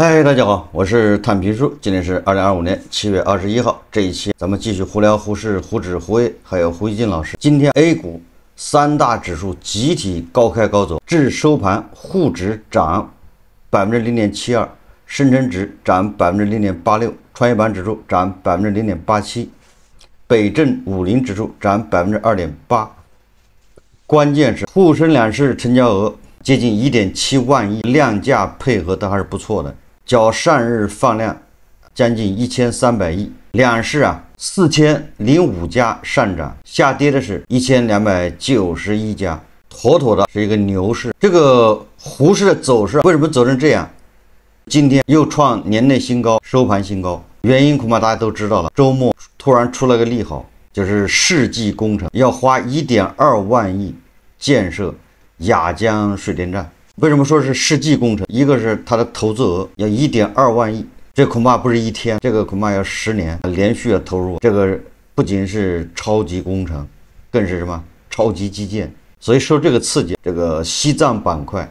嗨，大家好，我是探皮叔，今天是2025年7月21号。这一期咱们继续胡聊胡适、胡指、胡 A 还有胡锡进老师。今天 A 股三大指数集体高开高走，至收盘沪指涨0.72%，深成指涨0.86%，创业板指数涨0.87%，北证50指数涨2.8%。关键是沪深两市成交额接近1.7万亿，量价配合都还是不错的。较上日放量将近1300亿，两市4005家上涨，下跌的是1291家，妥妥的是一个牛市。这个沪市的走势为什么走成这样？今天又创年内新高，收盘新高，原因恐怕大家都知道了。周末突然出了个利好，就是世纪工程要花1.2万亿建设雅江水电站。为什么说是世纪工程？一个是它的投资额要1.2万亿，这恐怕不是一天，这个恐怕要10年连续的投入。这个不仅是超级工程，更是什么超级基建。所以受这个刺激，这个西藏板块、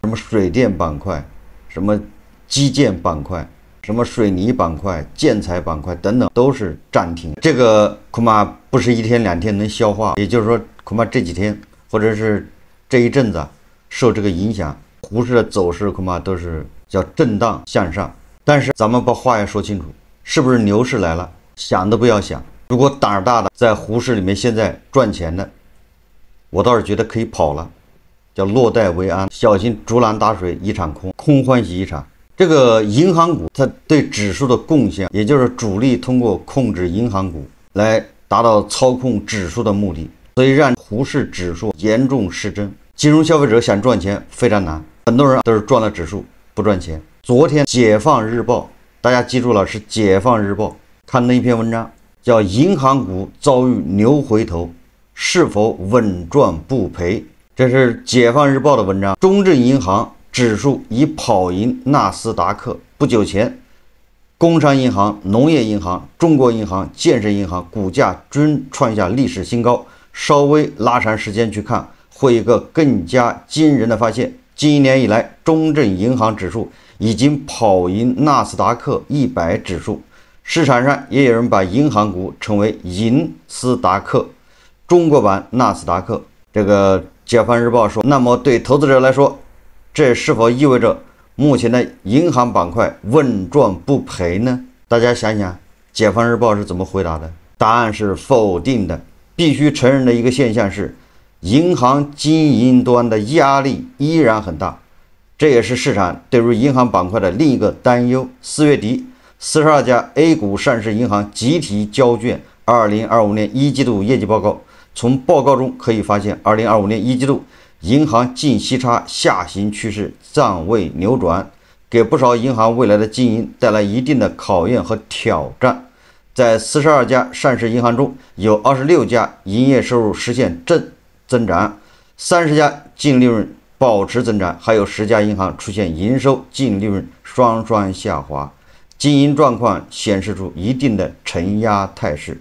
什么水电板块、什么基建板块、什么水泥板块、建材板块等等都是暂停。这个恐怕不是1天2天能消化，也就是说，恐怕这几天或者是这一阵子受这个影响，沪市的走势恐怕都是叫震荡向上。但是咱们把话要说清楚，是不是牛市来了？想都不要想。如果胆儿大的在沪市里面现在赚钱的，我倒是觉得可以跑了，叫落袋为安，小心竹篮打水一场空，空欢喜一场。这个银行股它对指数的贡献，也就是主力通过控制银行股来达到操控指数的目的，所以让沪市指数严重失真。金融消费者想赚钱非常难，很多人都是赚了指数不赚钱。昨天解放日报，大家记住了，是解放日报看了一篇文章，叫银行股遭遇牛回头，是否稳赚不赔？这是解放日报的文章。中证银行指数已跑赢纳斯达克。不久前，工商银行、农业银行、中国银行、建设银行股价均创下历史新高。稍微拉长时间去看，会有一个更加惊人的发现，近1年以来，中证银行指数已经跑赢纳斯达克100指数。市场上也有人把银行股称为银斯达克，中国版纳斯达克。这个解放日报说，那么对投资者来说，这是否意味着目前的银行板块稳赚不赔呢？大家想想，解放日报是怎么回答的？答案是否定的。必须承认的一个现象是，银行经营端的压力依然很大，这也是市场对于银行板块的另一个担忧。4月底，42家 A 股上市银行集体交卷2025年1季度业绩报告。从报告中可以发现，2025年1季度银行净息差下行趋势暂未扭转，给不少银行未来的经营带来一定的考验和挑战。在42家上市银行中，有26家营业收入实现正增长，30家净利润保持增长，还有10家银行出现营收、净利润双双下滑，经营状况显示出一定的承压态势。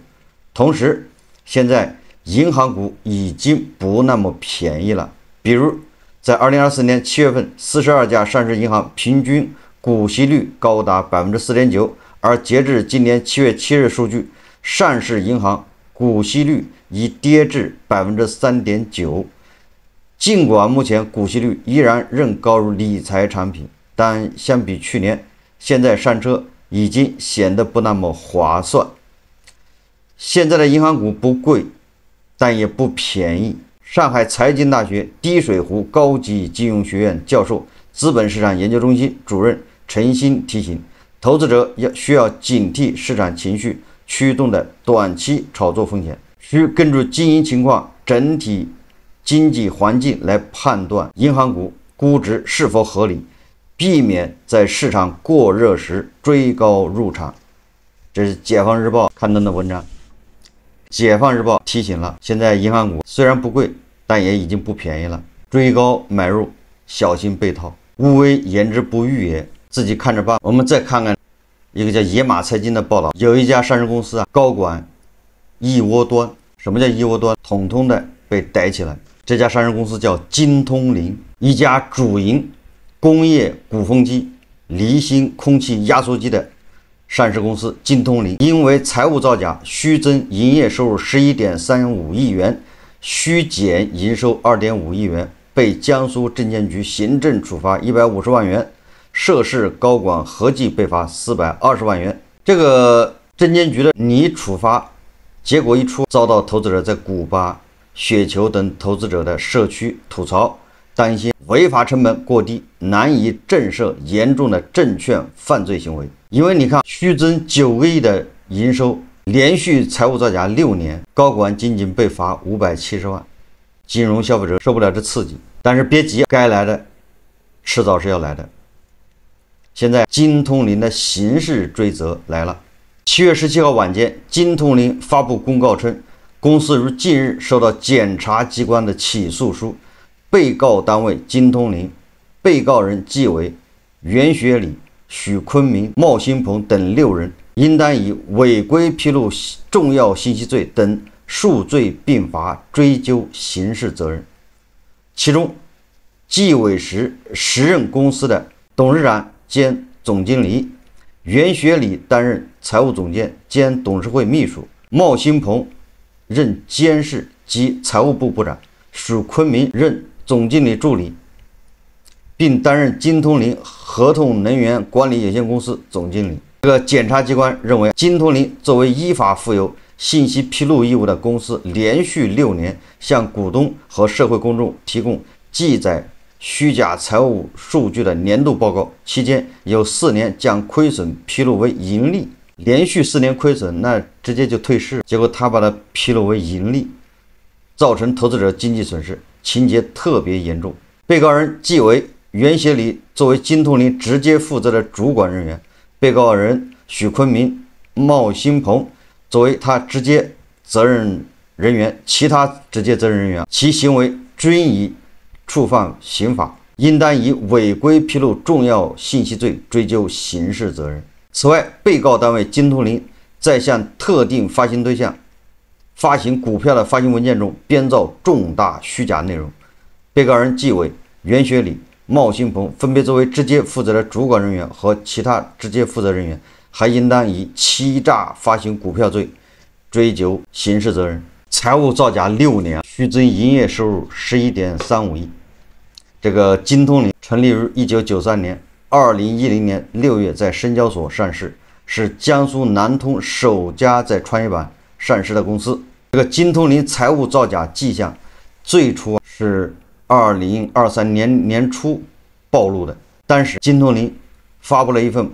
同时，现在银行股已经不那么便宜了。比如，在2024年7月份，42家上市银行平均股息率高达4.9%。而截至今年7月7日数据，上市银行股息率已跌至3.9%。尽管目前股息率依然仍高于理财产品，但相比去年，现在上车已经显得不那么划算。现在的银行股不贵，但也不便宜。上海财经大学滴水湖高级金融学院教授、资本市场研究中心主任陈鑫提醒，投资者需要警惕市场情绪驱动的短期炒作风险，需根据经营情况、整体经济环境来判断银行股估值是否合理，避免在市场过热时追高入场。这是解放日报刊登的文章。解放日报提醒了，现在银行股虽然不贵，但也已经不便宜了，追高买入小心被套，勿为言之不预也。自己看着办。我们再看看一个叫野马财经的报道，有一家上市公司高管一窝端。什么叫一窝端？统统的被逮起来。这家上市公司叫金通林，一家主营工业鼓风机、离心空气压缩机的上市公司金通林，因为财务造假，虚增营业收入11.35亿元，虚减营收2.5亿元，被江苏证监局行政处罚150万元，涉事高管合计被罚420万元。这个证监局的拟处罚结果一出，遭到投资者在古巴、雪球等投资者的社区吐槽，担心违法成本过低，难以震慑严重的证券犯罪行为。因为你看，虚增9个亿的营收，连续财务造假6年，高管仅仅被罚570万，金融消费者受不了这刺激。但是别急，该来的迟早是要来的。现在金通林的刑事追责来了。7月17号晚间，金通林发布公告称，公司于近日收到检察机关的起诉书，被告单位金通林，被告人即为袁学礼、许昆明、茂兴鹏等6人，应当以违规披露重要信息罪等数罪并罚，追究刑事责任。其中，纪委时任公司的董事长兼总经理，袁学礼担任财务总监兼董事会秘书，茂兴鹏任监事及财务部部长，许昆明任总经理助理，并担任金通林合同能源管理有限公司总经理。这个检察机关认为，金通林作为依法负有信息披露义务的公司，连续6年向股东和社会公众提供记载虚假财务数据的年度报告，期间有4年将亏损披露为盈利，连续4年亏损，那直接就退市。结果他把它披露为盈利，造成投资者经济损失，情节特别严重。被告人即为袁学礼作为金通林直接负责的主管人员，被告人许昆明、茂兴鹏作为他直接责任人员，其他直接责任人员其行为均已触犯刑法，应当以违规披露重要信息罪追究刑事责任。此外，被告单位金通林在向特定发行对象发行股票的发行文件中编造重大虚假内容。被告人纪委、袁学礼、茂兴鹏分别作为直接负责的主管人员和其他直接负责人员，还应当以欺诈发行股票罪追究刑事责任。财务造假6年，虚增营业收入11.35亿。这个金通林成立于1993年，2010年6月在深交所上市，是江苏南通首家在创业板上市的公司。这个金通林财务造假迹象最初是2023年年初暴露的，但是金通林发布了一份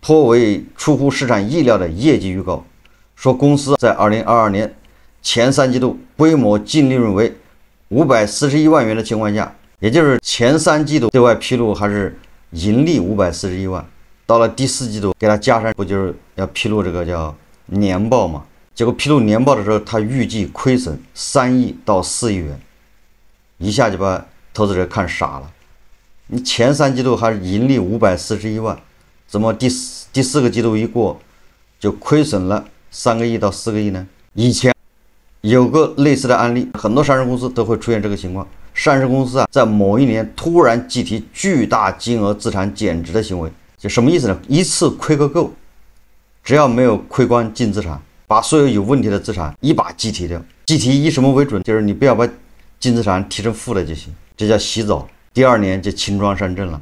颇为出乎市场意料的业绩预告，说公司在2022年前3季度规模净利润为541万元的情况下，也就是前3季度对外披露还是盈利541万，到了第4季度给他加上，不就是要披露这个叫年报嘛？结果披露年报的时候，他预计亏损3亿到4亿元，一下就把投资者看傻了。你前3季度还是盈利541万，怎么第4个季度一过就亏损了3个亿到4个亿呢？以前有个类似的案例，很多上市公司都会出现这个情况。上市公司在某一年突然计提巨大金额资产减值的行为，就什么意思呢？一次亏个够，只要没有亏光净资产，把所有有问题的资产一把计提掉。计提以什么为准？就是你不要把净资产提成负的就行，这叫洗澡。第2年就轻装上阵了。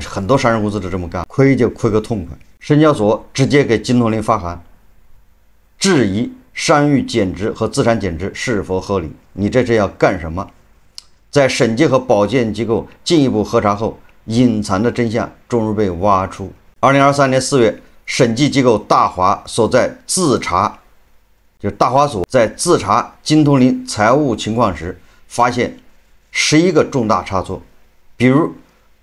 很多上市公司都这么干，亏就亏个痛快。深交所直接给金通林发函，质疑商誉减值和资产减值是否合理？你这是要干什么？在审计和保荐机构进一步核查后，隐藏的真相终于被挖出。2023年4月，审计机构大华所在自查，就是大华所在自查金通林财务情况时，发现11个重大差错，比如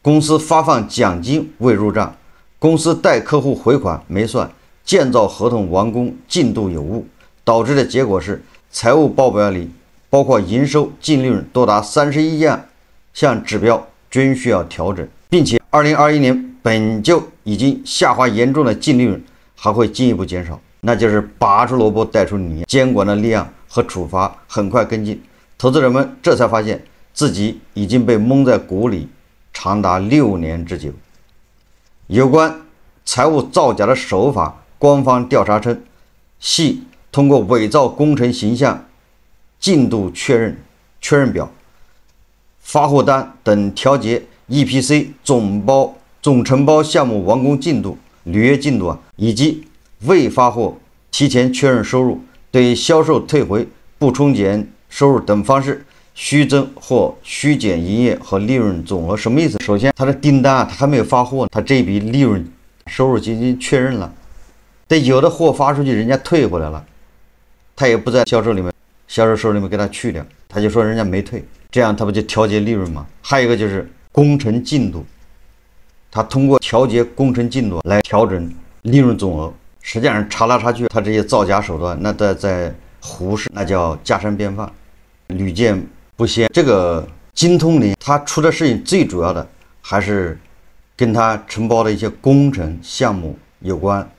公司发放奖金未入账，公司代客户回款没算，建造合同完工进度有误，导致的结果是财务报表里包括营收、净利润多达31项指标均需要调整，并且2021年本就已经下滑严重的净利润还会进一步减少，那就是拔出萝卜带出泥。监管的立案和处罚很快跟进，投资者们这才发现自己已经被蒙在鼓里长达6年之久。有关财务造假的手法，官方调查称，系通过伪造工程形象、进度确认表、发货单等调节 EPC 总承包项目完工进度、履约进度以及未发货提前确认收入、对销售退回、不冲减收入等方式虚增或虚减营业和利润总额。什么意思？首先，他的订单他还没有发货，他这笔利润收入进行确认了，但有的货发出去，人家退回来了，他也不在销售收入里面给他去掉，他就说人家没退，这样他不就调节利润吗？还有一个就是工程进度，他通过调节工程进度来调整利润总额。实际上查来查去，他这些造假手段，那在胡氏那叫家常便饭，屡见不鲜。这个金通林他出的事情最主要的还是跟他承包的一些工程项目有关，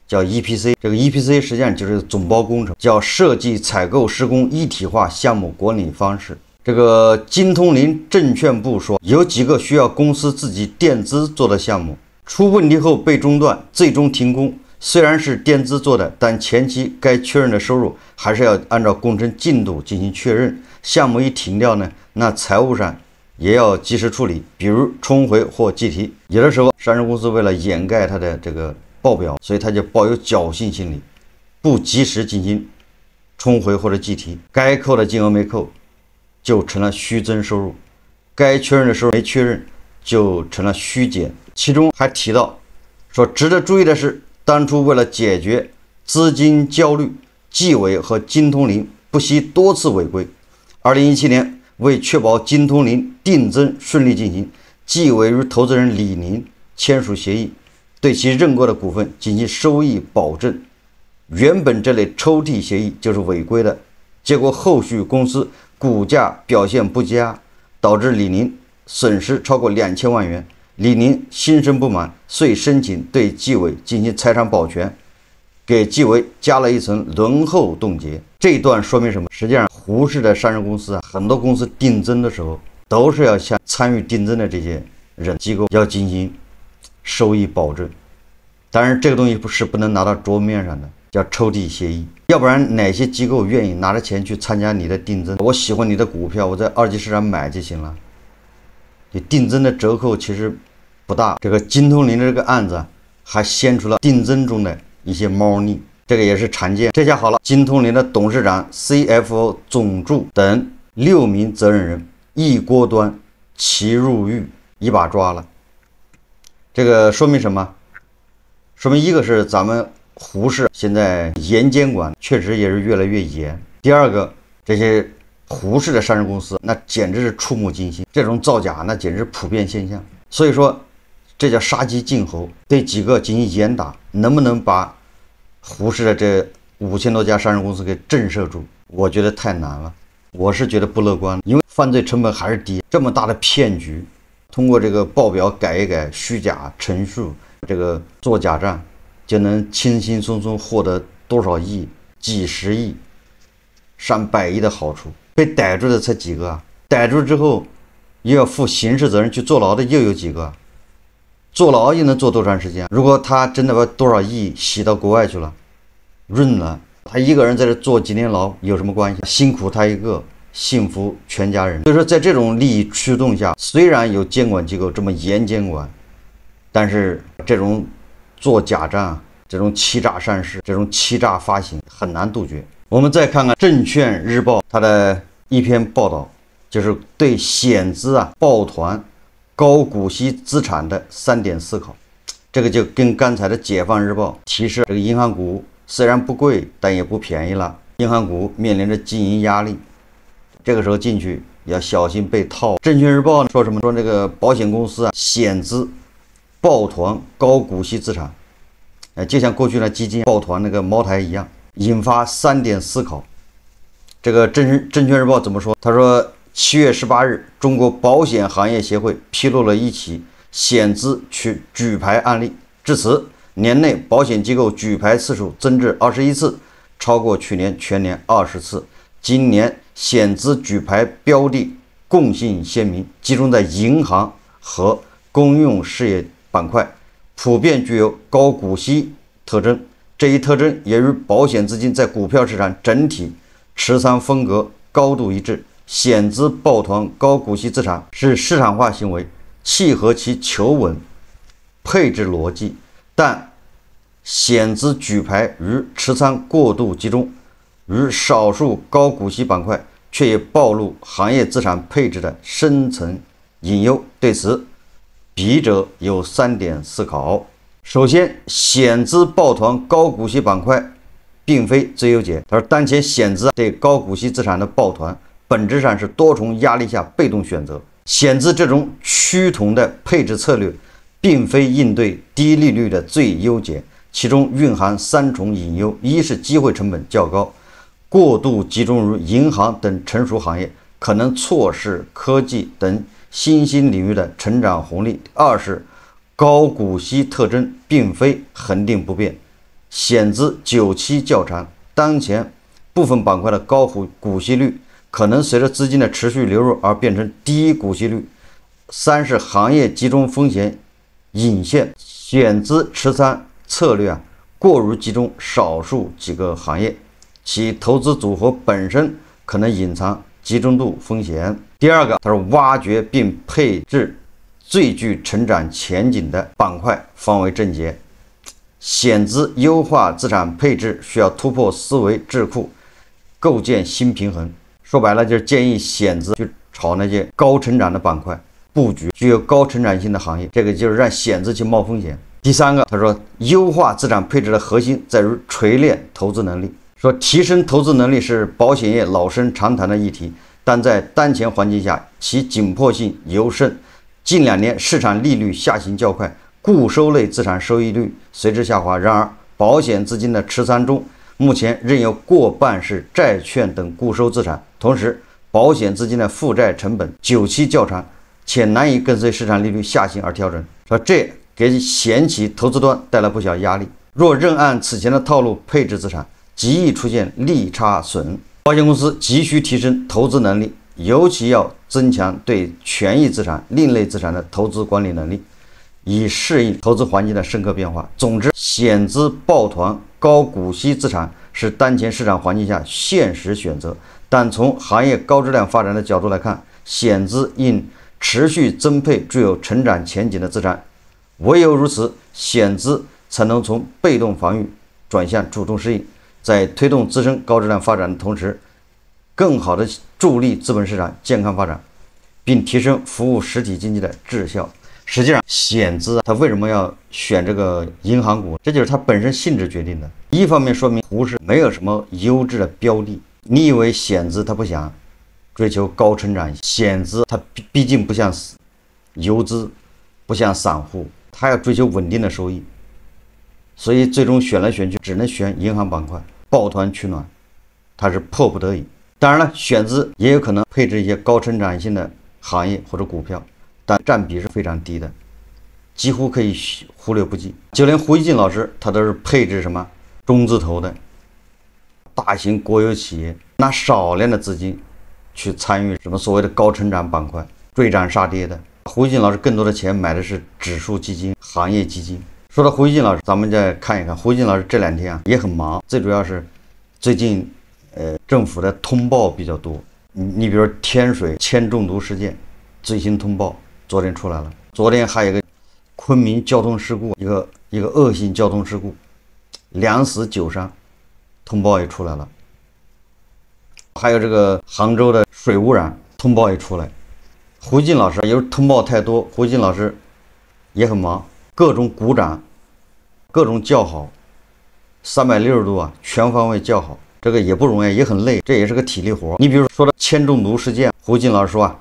叫 EPC。这个 EPC 实际上就是总包工程，叫设计、采购、施工一体化项目管理方式。这个金通林证券部说，有几个需要公司自己垫资做的项目，出问题后被中断，最终停工。虽然是垫资做的，但前期该确认的收入还是要按照工程进度进行确认。项目一停掉呢，那财务上也要及时处理，比如冲回或计提。有的时候，上市公司为了掩盖它的这个报表，所以它就抱有侥幸心理，不及时进行冲回或者计提，该扣的金额没扣，就成了虚增收入；该确认的收入没确认，就成了虚减。其中还提到说，值得注意的是，当初为了解决资金焦虑，纪委和金通林不惜多次违规。2017年，为确保金通林定增顺利进行，纪委与投资人李宁签署协议，对其认购的股份进行收益保证。原本这类抽屉协议就是违规的，结果后续公司股价表现不佳，导致李宁损失超过2000万元。李宁心生不满，遂申请对纪委进行财产保全，给纪委加了一层轮候冻结。这一段说明什么？实际上，胡氏的上市公司很多公司定增的时候，都是要向参与定增的这些机构要进行收益保证。当然，这个东西不能拿到桌面上的，叫抽屉协议。要不然，哪些机构愿意拿着钱去参加你的定增？我喜欢你的股票，我在二级市场买就行了。你定增的折扣其实不大。这个金通林的这个案子还掀出了定增中的一些猫腻，这个也是常见。这下好了，金通林的董事长、CFO、总助等6名责任人一锅端，齐入狱，一把抓了。这个说明什么？说明一个是咱们胡氏现在严监管确实也是越来越严。第二个，这些胡氏的上市公司那简直是触目惊心，这种造假那简直是普遍现象。所以说，这叫杀鸡儆猴，对几个进行严打，能不能把胡氏的这5000多家上市公司给震慑住？我觉得太难了，我是觉得不乐观，因为犯罪成本还是低。这么大的骗局，通过这个报表改一改，虚假陈述，这个做假账，就能轻轻松松获得多少亿、几十亿、上百亿的好处。被逮住的才几个啊？逮住之后又要负刑事责任去坐牢的又有几个啊？坐牢又能坐多长时间？如果他真的把多少亿洗到国外去了，润了，他一个人在这坐几年牢有什么关系？辛苦他一个，幸福全家人。所以说，在这种利益驱动下，虽然有监管机构这么严监管，但是这种做假账、这种欺诈上市、这种欺诈发行很难杜绝。我们再看看《证券日报》它的一篇报道，就是对险资抱团高股息资产的3点思考。这个就跟刚才的《解放日报》提示，这个银行股虽然不贵，但也不便宜了，银行股面临着经营压力，这个时候进去要小心被套。《证券日报》说什么？说这个保险公司险资抱团高股息资产，就像过去的基金抱团那个茅台一样，引发3点思考。这个证券日报怎么说？他说，7月18日，中国保险行业协会披露了一起险资举牌案例。至此，年内保险机构举牌次数增至21次，超过去年全年20次。今年险资举牌标的共性鲜明，集中在银行和公用事业板块，普遍具有高股息特征，这一特征也与保险资金在股票市场整体持仓风格高度一致。险资抱团高股息资产是市场化行为，契合其求稳配置逻辑，但险资举牌与持仓过度集中，与少数高股息板块，却也暴露行业资产配置的深层隐忧。对此，笔者有3点思考。首先，险资抱团高股息板块并非最优解。他说，当前险资对高股息资产的抱团，本质上是多重压力下被动选择。险资这种趋同的配置策略，并非应对低利率的最优解，其中蕴含3重隐忧：一是机会成本较高，过度集中于银行等成熟行业，可能错失科技等新兴领域的成长红利；二是高股息特征并非恒定不变，险资久期较长，当前部分板块的高股息率可能随着资金的持续流入而变成低股息率；三是行业集中风险隐现，险资持仓策略过于集中少数几个行业，其投资组合本身可能隐藏集中度风险。第二个，他说挖掘并配置最具成长前景的板块方为正解。险资优化资产配置需要突破思维桎梏，构建新平衡。说白了，就是建议险资去炒那些高成长的板块，布局具有高成长性的行业，这个就是让险资去冒风险。第三个，他说优化资产配置的核心在于锤炼投资能力。说提升投资能力是保险业老生常谈的议题，但在当前环境下，其紧迫性尤甚。近2年市场利率下行较快，固收类资产收益率随之下滑。然而，保险资金的持仓中，目前仍有过半是债券等固收资产。同时，保险资金的负债成本久期较长，且难以跟随市场利率下行而调整。说这给险企投资端带来不小压力。若仍按此前的套路配置资产，极易出现利差损。保险公司急需提升投资能力，尤其要增强对权益资产、另类资产的投资管理能力，以适应投资环境的深刻变化。总之，险资抱团高股息资产是当前市场环境下现实选择，但从行业高质量发展的角度来看，险资应持续增配具有成长前景的资产，唯有如此，险资才能从被动防御转向主动适应，在推动自身高质量发展的同时，更好的助力资本市场健康发展，并提升服务实体经济的质效。实际上，险资它为什么要选这个银行股？这就是它本身性质决定的。一方面说明股市没有什么优质的标的。你以为险资它不想追求高成长，险资它毕竟不像游资，不像散户，它要追求稳定的收益，所以最终选来选去只能选银行板块，抱团取暖，它是迫不得已。当然了，险资也有可能配置一些高成长性的行业或者股票，但占比是非常低的，几乎可以忽略不计。就连胡一进老师他都是配置什么中字头的大型国有企业，拿少量的资金去参与什么所谓的高成长板块，追涨杀跌的。胡一进老师更多的钱买的是指数基金、行业基金。说到胡一进老师，咱们再看一看胡一进老师这2天也很忙，最主要是最近政府的通报比较多。你比如天水铅中毒事件最新通报昨天出来了，昨天还有一个昆明交通事故，一个恶性交通事故，2死9伤，通报也出来了。还有这个杭州的水污染通报也出来。胡一进老师由于通报太多，胡一进老师也很忙，各种鼓掌，各种叫好，360度全方位叫好，这个也不容易，也很累，这也是个体力活。你比如说到铅中毒事件，胡一进老师说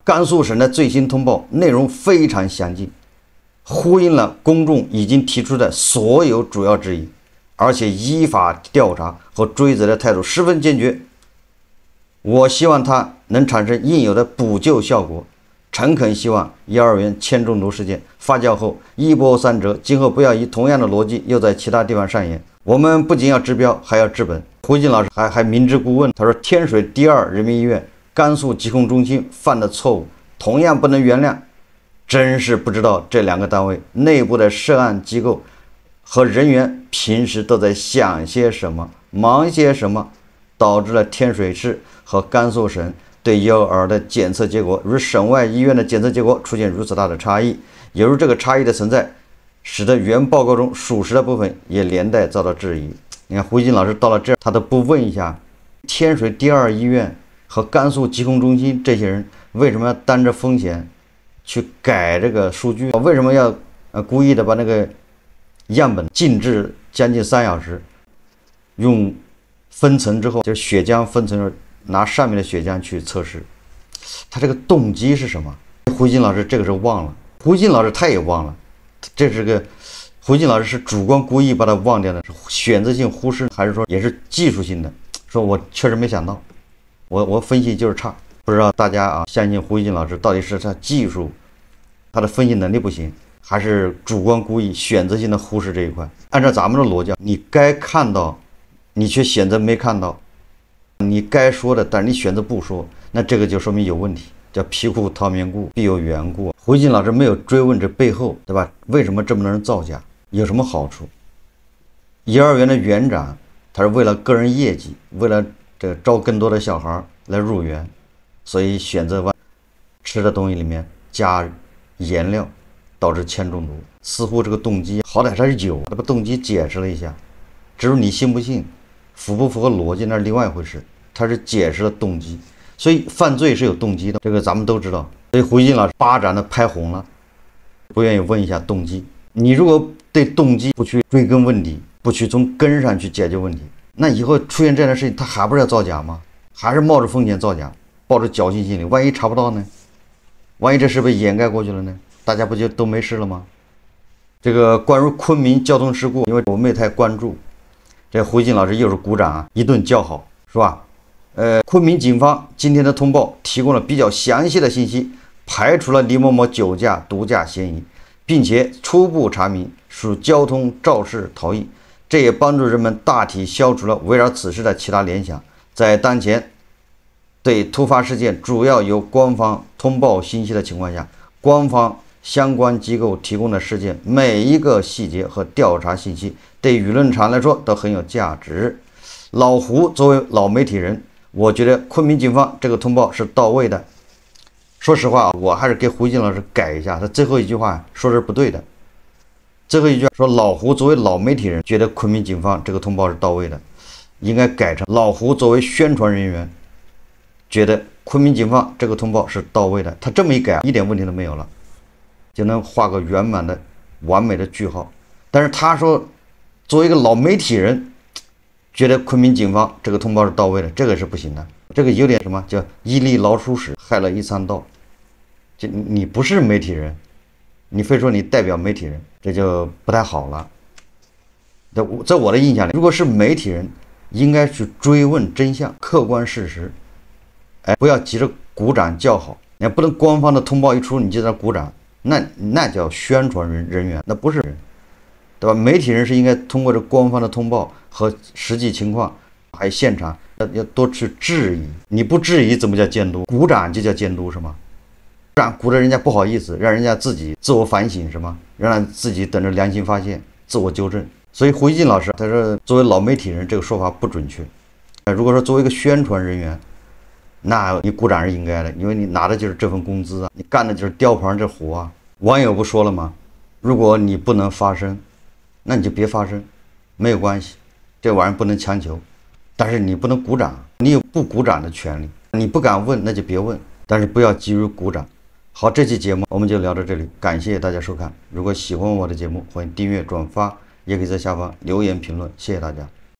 甘肃省的最新通报内容非常详尽，呼应了公众已经提出的所有主要质疑，而且依法调查和追责的态度十分坚决。我希望它能产生应有的补救效果，诚恳希望1·2元铅中毒事件发酵后一波三折，今后不要以同样的逻辑又在其他地方上演。我们不仅要治标，还要治本。胡一进老师还明知故问，他说天水第2人民医院、甘肃疾控中心犯的错误同样不能原谅，真是不知道这两个单位内部的涉案机构和人员平时都在想些什么，忙些什么，导致了天水市和甘肃省对幼儿的检测结果与省外医院的检测结果出现如此大的差异。由于这个差异的存在，使得原报告中属实的部分也连带遭到质疑。你看胡一金老师到了这儿，他都不问一下天水第二医院和甘肃疾控中心这些人为什么要担着风险去改这个数据？为什么要故意的把那个样本静置将近3小时，用分层之后，就是血浆分层，拿上面的血浆去测试？他这个动机是什么？胡一金老师这个是忘了，胡一金老师他也忘了，这是个胡一金老师是主观故意把它忘掉的，选择性忽视，还是说也是技术性的？说我确实没想到，我分析就是差。不知道大家相信胡一金老师到底是他技术，他的分析能力不行，还是主观故意选择性的忽视这一块？按照咱们的逻辑，你该看到，你却选择没看到；你该说的，但是你选择不说，那这个就说明有问题，叫皮裤掏棉裤，必有缘故。胡一金老师没有追问这背后，对吧？为什么这么多人造假？有什么好处？幼儿园的园长，他是为了个人业绩，为了这招更多的小孩来入园，所以选择把吃的东西里面加颜料，导致铅中毒。似乎这个动机好歹它是有，他把动机解释了一下，至于你信不信，符不符合逻辑那是另外一回事。他是解释了动机，所以犯罪是有动机的，这个咱们都知道。所以胡一金老师巴掌的拍红了，不愿意问一下动机。你如果对动机不去追根问底，不去从根上去解决问题，那以后出现这样的事情，他还不是要造假吗？还是冒着风险造假，抱着侥幸心理，万一查不到呢？万一这事被掩盖过去了呢？大家不就都没事了吗？这个关于昆明交通事故，因为我们也太关注，这胡一金老师又是鼓掌一顿叫好，是吧？昆明警方今天的通报提供了比较详细的信息，排除了李某某酒驾、毒驾嫌疑，并且初步查明属交通肇事逃逸，这也帮助人们大体消除了围绕此事的其他联想。在当前对突发事件主要由官方通报信息的情况下，官方相关机构提供的事件每一个细节和调查信息，对舆论场来说都很有价值。老胡作为老媒体人，我觉得昆明警方这个通报是到位的。说实话，我还是给胡一金老师改一下，他最后一句话说是不对的。最后一句说老胡作为老媒体人，觉得昆明警方这个通报是到位的，应该改成老胡作为宣传人员，觉得昆明警方这个通报是到位的。他这么一改，一点问题都没有了，就能画个圆满的、完美的句号。但是他说，作为一个老媒体人，觉得昆明警方这个通报是到位的，这个是不行的。这个有点什么叫一粒老鼠屎害了一餐刀，就你不是媒体人，你非说你代表媒体人，这就不太好了。在我的印象里，如果是媒体人，应该去追问真相、客观事实，不要急着鼓掌叫好。你不能官方的通报一出你就在那鼓掌，那叫宣传人员，那不是人，对吧？媒体人是应该通过这官方的通报和实际情况，还有现场要多去质疑。你不质疑怎么叫监督？鼓掌就叫监督是吗？鼓着人家不好意思，让人家自己自我反省是吗？让人自己等着良心发现，自我纠正。所以胡一金老师他说作为老媒体人这个说法不准确。如果说作为一个宣传人员，那你鼓掌是应该的，因为你拿的就是这份工资啊，你干的就是雕盘这活啊。网友不说了吗？如果你不能发声，那你就别发声，没有关系，这玩意儿不能强求。但是你不能鼓掌，你有不鼓掌的权利。你不敢问，那就别问，但是不要急于鼓掌。好，这期节目我们就聊到这里，感谢大家收看。如果喜欢我的节目，欢迎订阅、转发，也可以在下方留言评论，谢谢大家。